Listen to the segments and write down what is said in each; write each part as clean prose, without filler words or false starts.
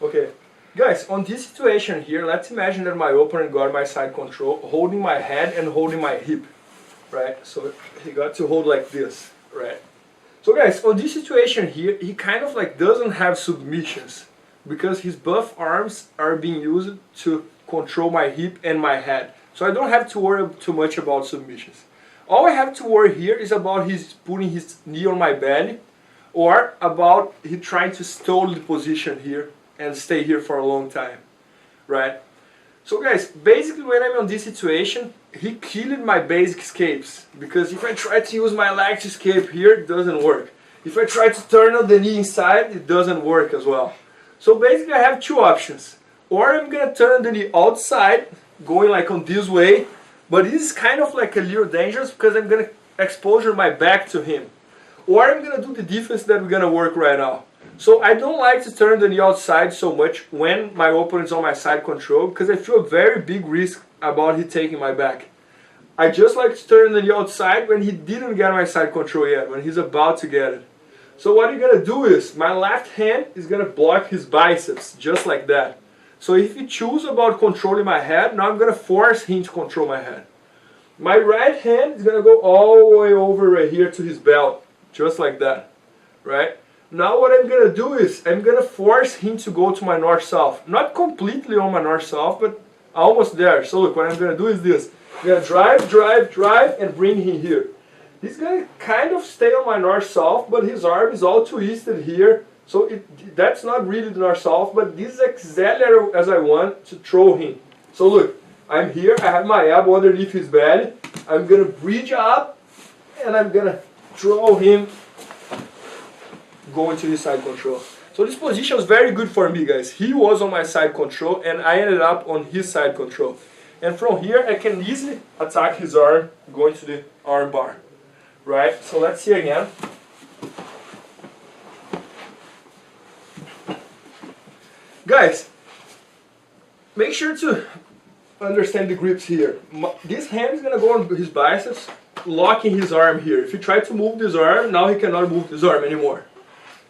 Okay, guys, on this situation here, let's imagine that my opponent got my side control, holding my head and holding my hip, right? So he got to hold like this, right? So guys, on this situation here, he kind of like doesn't have submissions because his both arms are being used to control my hip and my head. So I don't have to worry too much about submissions. All I have to worry here is about his putting his knee on my belly, or about he trying to stall the position here and stay here for a long time, right? So guys, basically when I'm on this situation, he killed my basic escapes, because if I try to use my leg to escape here, it doesn't work. If I try to turn on the knee inside, it doesn't work as well. So basically I have two options. Or I'm gonna turn the knee outside, going like on this way, but this is kind of like a little dangerous because I'm gonna expose my back to him. Or I'm gonna do the defense that we're gonna work right now. So I don't like to turn the knee outside so much when my opponent's on my side control, because I feel a very big risk about he taking my back. I just like to turn the knee outside when he didn't get my side control yet, when he's about to get it. So what you're gonna do is, my left hand is gonna block his biceps, just like that. So if he chooses about controlling my head, now I'm gonna force him to control my head. My right hand is gonna go all the way over right here to his belt, just like that, right? Now what I'm gonna do is, I'm gonna force him to go to my north-south. Not completely on my north-south, but almost there. So look, what I'm gonna do is this. I'm gonna drive, drive, drive, and bring him here. He's gonna kind of stay on my north-south, but his arm is all twisted here. So that's not really the north-south, but this is exactly as I want to throw him. So look, I'm here, I have my elbow underneath his belly. I'm gonna bridge up, and I'm gonna throw him going to his side control. So this position was very good for me, guys. He was on my side control, and I ended up on his side control. And from here, I can easily attack his arm, going to the arm bar. Right? So let's see again. Guys, make sure to understand the grips here. This hand is going to go on his biceps, locking his arm here. If you try to move this arm, now he cannot move this arm anymore.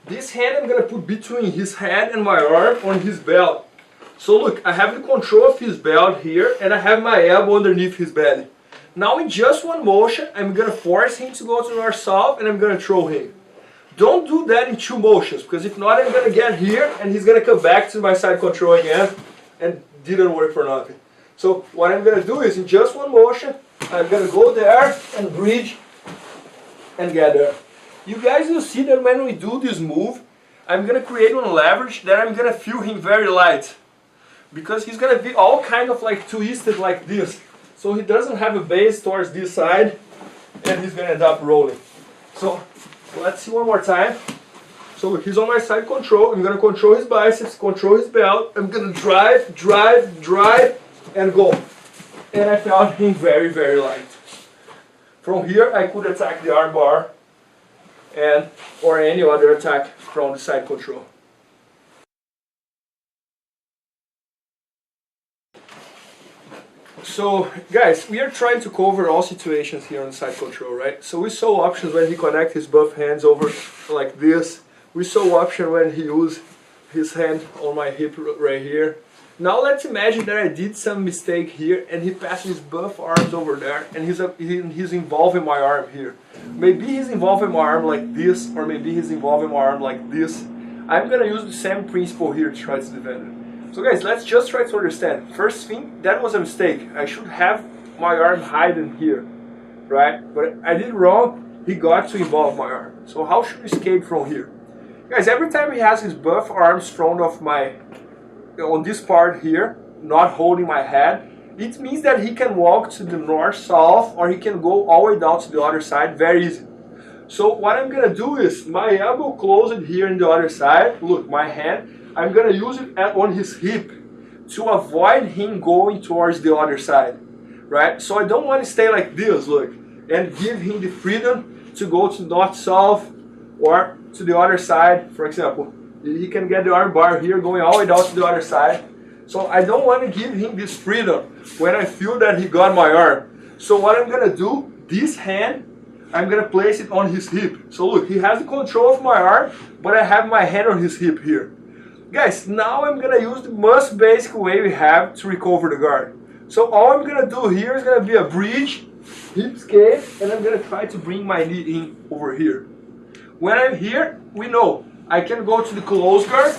This hand I'm going to put between his head and my arm on his belt. So look, I have the control of his belt here, and I have my elbow underneath his belly. Now in just one motion, I'm going to force him to go to north-south, and I'm going to throw him. Don't do that in two motions, because if not, I'm going to get here, and he's going to come back to my side control again, and didn't work for nothing. So what I'm going to do is, in just one motion, I'm going to go there, and bridge, and get there. You guys will see that when we do this move, I'm going to create one leverage that I'm going to feel him very light. Because he's going to be all kind of like twisted like this. So he doesn't have a base towards this side, and he's going to end up rolling. So let's see one more time. So look, he's on my side control. I'm going to control his biceps, control his belt. I'm going to drive, drive, drive, and go. And I found him very, very light. From here, I could attack the arm bar, or any other attack from the side control. So guys, we are trying to cover all situations here on the side control, right? So we saw options when he connects his both hands over like this. We saw option when he used his hand on my hip right here. Now let's imagine that I did some mistake here, and he passed his both arms over there, and he's involving my arm here. Maybe he's involving my arm like this, or maybe he's involving my arm like this. I'm gonna use the same principle here to try to defend it. So guys, let's just try to understand. First thing, that was a mistake. I should have my arm hidden here, right? But I did wrong. He got to involve my arm. So how should we escape from here? Guys, every time he has his both arms front of my, on this part here, not holding my head, it means that he can walk to the north-south, or he can go all the way down to the other side very easy. So what I'm gonna do is, my elbow closed here in the other side, look, my hand, I'm going to use it on his hip to avoid him going towards the other side, right? So I don't want to stay like this, look, and give him the freedom to go to north-south or to the other side. For example, he can get the arm bar here going all the way down to the other side. So I don't want to give him this freedom when I feel that he got my arm. So what I'm going to do, this hand, I'm going to place it on his hip. So look, he has the control of my arm, but I have my hand on his hip here. Guys, now I'm gonna use the most basic way we have to recover the guard. So all I'm gonna do here is gonna be a bridge, hip escape, and I'm gonna try to bring my knee in over here. When I'm here, we know I can go to the close guard,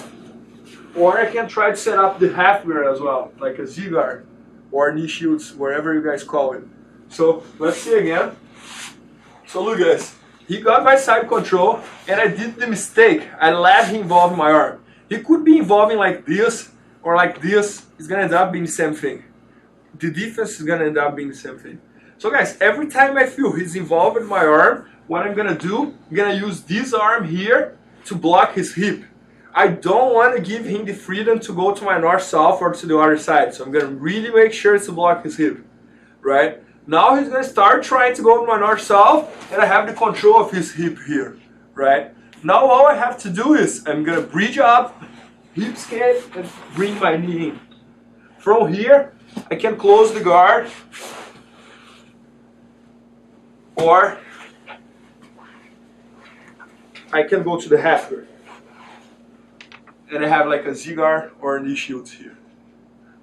or I can try to set up the half guard as well, like a Z guard, or knee shields, wherever you guys call it. So let's see again. So look guys, he got my side control, and I did the mistake. I let him involve my arm. He could be involving like this, or like this. It's gonna end up being the same thing. The defense is gonna end up being the same thing. So guys, every time I feel he's involved in my arm, what I'm gonna do, I'm gonna use this arm here to block his hip. I don't want to give him the freedom to go to my north-south or to the other side. So I'm gonna really make sure to block his hip, right? Now he's gonna start trying to go to my north-south, and I have the control of his hip here, right? Now all I have to do is, I'm gonna bridge up, hip escape, and bring my knee in. From here, I can close the guard, or I can go to the half guard. And I have like a Z guard or a knee shield here.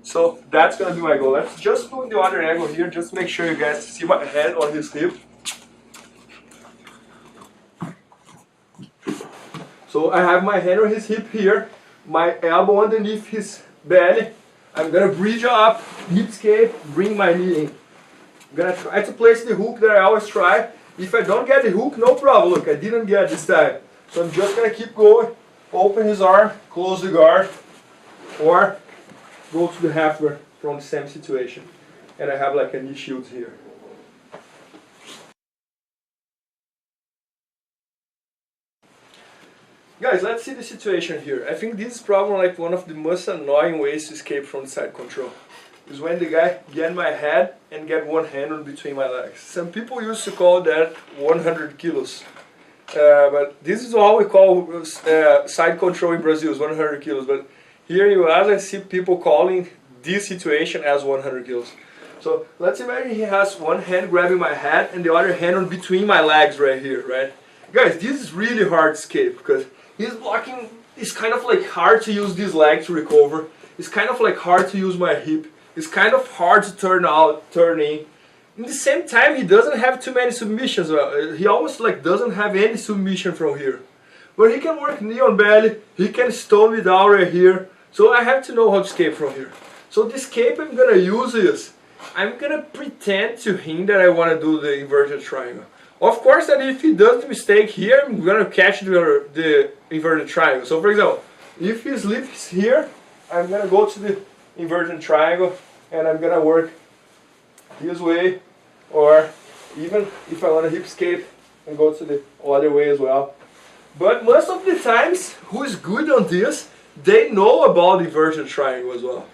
So that's gonna be my goal. Let's just do the other angle here, just make sure you guys see my hand on his hip. So I have my hand on his hip here, my elbow underneath his belly. I'm gonna bridge up, hip escape, bring my knee in. I'm gonna try to place the hook that I always try. If I don't get the hook, no problem. Look, I didn't get this time. So I'm just gonna keep going, open his arm, close the guard, or go to the half guard from the same situation. And I have like a knee shield here. Guys, let's see the situation here. I think this is probably like one of the most annoying ways to escape from the side control. Is when the guy get my head and get one hand on between my legs. Some people used to call that 100 kilos. But this is all we call side control in Brazil, is 100 kilos. But here in US, I see people calling this situation as 100 kilos. So let's imagine he has one hand grabbing my head and the other hand on between my legs right here, right? Guys, this is really hard to escape because he's blocking. It's kind of like hard to use this leg to recover. It's kind of like hard to use my hip. It's kind of hard to turn in. In the same time, he doesn't have too many submissions. He almost like doesn't have any submission from here. But he can work knee on belly. He can stone me down right here. So I have to know how to escape from here. So the escape I'm gonna use is, I'm gonna pretend to him that I want to do the inverted triangle. Of course, that if he does the mistake here, I'm gonna catch the inverted triangle. So for example, if he slips here, I'm gonna go to the inverted triangle and I'm gonna work this way, or even if I want to hip escape and go to the other way as well. But most of the times, who is good on this, they know about the inverted triangle as well.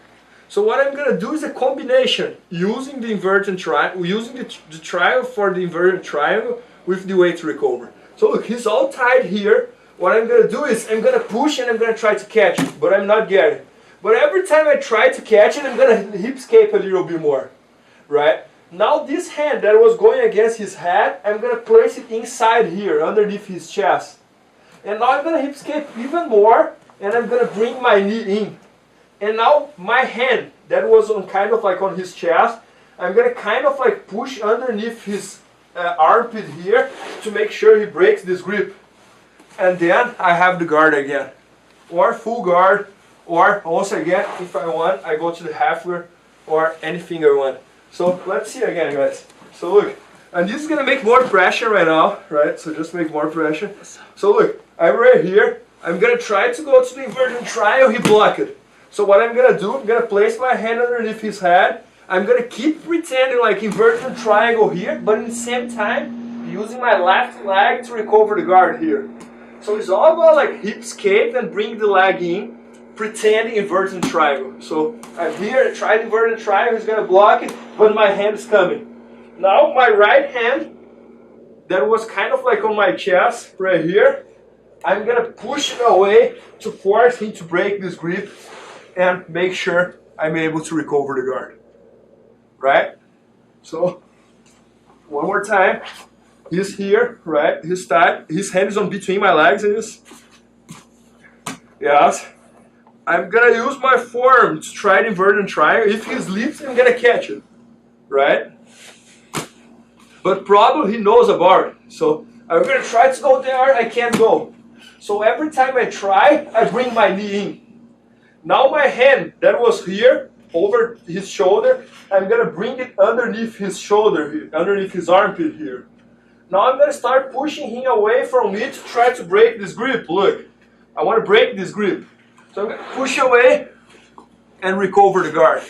So what I'm gonna do is a combination using the inverted triangle, using the triangle for the inverted triangle with the way to recover. So look, he's all tied here. What I'm gonna do is I'm gonna push and I'm gonna try to catch it, but I'm not getting it. But every time I try to catch it, I'm gonna hip escape a little bit more, right? Now this hand that was going against his head, I'm gonna place it inside here, underneath his chest. And now I'm gonna hip escape even more, and I'm gonna bring my knee in. And now my hand that was on kind of like on his chest, I'm gonna kind of like push underneath his armpit here to make sure he breaks this grip. And then I have the guard again, or full guard, or once again, if I want, I go to the half guard, or anything I want. So let's see again, guys. So look, and this is gonna make more pressure right now, right? So just make more pressure. So look, I'm right here. I'm gonna try to go to the inverted triangle. He blocked it. So what I'm gonna do, I'm gonna place my hand underneath his head. I'm gonna keep pretending like inverted triangle here, but at the same time, using my left leg to recover the guard here. So it's all about like hip escape and bring the leg in, pretending inverted triangle. So I'm here, I tried inverted triangle, he's gonna block it, but my hand is coming. Now my right hand, that was kind of like on my chest, right here, I'm gonna push it away to force him to break this grip and make sure I'm able to recover the guard. Right? So, one more time. He's here, right? He's tied. His hand is on between my legs. Yes. I'm gonna use my forearm to try to invert and triangle. If he slips, I'm gonna catch it, right? But probably he knows about it. So I'm gonna try to go there, I can't go. So every time I try, I bring my knee in. Now my hand that was here, over his shoulder, I'm gonna bring it underneath his shoulder here, underneath his armpit here. Now I'm gonna start pushing him away from me to try to break this grip. Look, I wanna break this grip. So I'm gonna push away and recover the guard,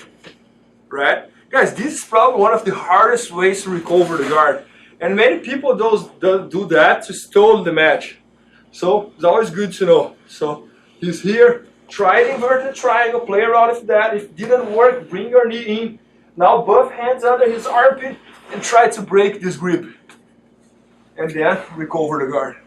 right? Guys, this is probably one of the hardest ways to recover the guard. And many people do that to stall the match. So it's always good to know. So he's here, try the inverted triangle, play around with that. If it didn't work, bring your knee in. Now both hands under his armpit and try to break this grip. And then recover the guard.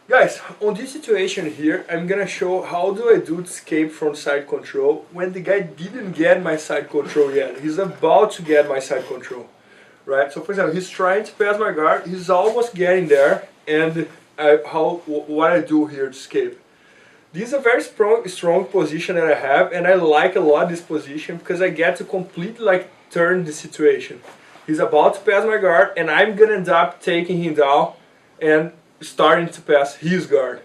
Guys, on this situation here, I'm gonna show how do I do escape from side control when the guy didn't get my side control yet. He's about to get my side control, right? So for example, he's trying to pass my guard, he's almost getting there, and what I do here to escape. This is a very strong position that I have, and I like a lot this position because I get to completely turn the situation. He's about to pass my guard, and I'm gonna end up taking him down and starting to pass his guard.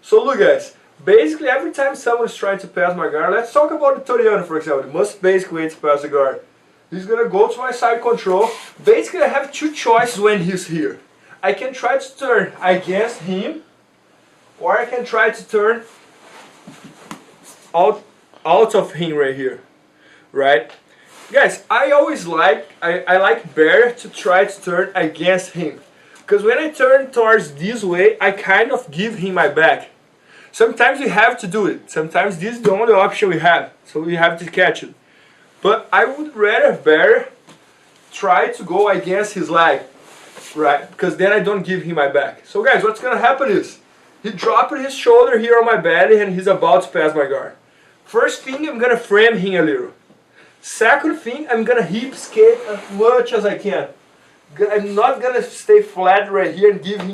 So look guys, basically every time someone is trying to pass my guard, let's talk about the Toriano for example, the most basic way to pass the guard. He's gonna go to my side control. Basically I have two choices when he's here. I can try to turn against him, or I can try to turn out of him right here, right? Guys, I like better to try to turn against him. Because when I turn towards this way, I kind of give him my back. Sometimes we have to do it. Sometimes this is the only option we have. So we have to catch it. But I would rather try to go against his leg. Right? Because then I don't give him my back. So guys, what's going to happen is, he dropped his shoulder here on my belly and he's about to pass my guard. First thing, I'm going to frame him a little. Second thing, I'm going to hip escape as much as I can. I'm not gonna stay flat right here and give him